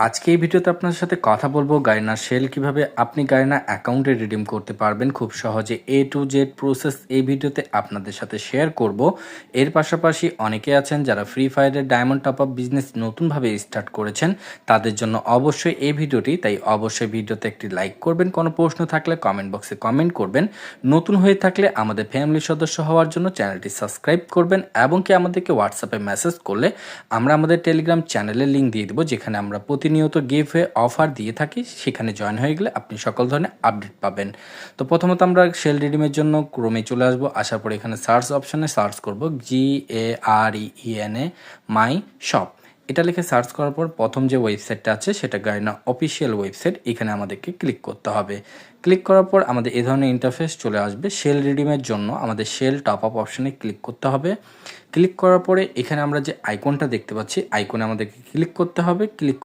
আজকে এই ভিডিওতে আপনার সাথে কথা বলবো গারিনা শেল কিভাবে আপনি গারিনা অ্যাকাউন্টে রিডিম করতে পারবেন খুব সহজে A to Z প্রসেস এই ভিডিওতে আপনাদের সাথে শেয়ার করব। এর পাশাপাশি অনেকে আছেন যারা ফ্রি ফায়ারের ডায়মন্ড টপ আপ বিজনেস নতুনভাবে স্টার্ট করেছেন, তাদের জন্য অবশ্যই এই ভিডিওটি, তাই অবশ্যই ভিডিওতে একটি লাইক করবেন, কোনো প্রশ্ন থাকলে কমেন্ট বক্সে কমেন্ট করবেন, নতুন হয়ে থাকলে আমাদের ফ্যামিলির সদস্য হওয়ার জন্য চ্যানেলটি সাবস্ক্রাইব করবেন এবং কি আমাদেরকে হোয়াটসঅ্যাপে মেসেজ করলে আমরা আমাদের টেলিগ্রাম চ্যানেলের লিঙ্ক দিয়ে দেবো, যেখানে আমরা প্রতিনিয়ত গিভওয়ে অফার দিয়ে থাকি। সেখানে জয়েন হয়ে গেলে আপনি সকল ধরনের আপডেট পাবেন। তো প্রথমত আমরা শেল রিডিমের জন্য ক্রোমে চলে আসবো। আসার পরে এখানে সার্চ অপশনে সার্চ করব GARENA মাই শপ। এটা লিখে সার্চ করার পর প্রথম যে ওয়েবসাইটটা আছে সেটা গারিনা অফিসিয়াল ওয়েবসাইট, এখানে আমাদেরকে ক্লিক করতে হবে। ক্লিক করার পর আমাদের এই ধরনের ইন্টারফেস চলে আসবে। শেল রিডিমের জন্য আমাদের শেল টপ আপ অপশনে ক্লিক করতে হবে। ক্লিক করার পরে এখানে আমরা যে আইকনটা দেখতে পাচ্ছি, আইকনে আমাদেরকে ক্লিক করতে হবে। ক্লিক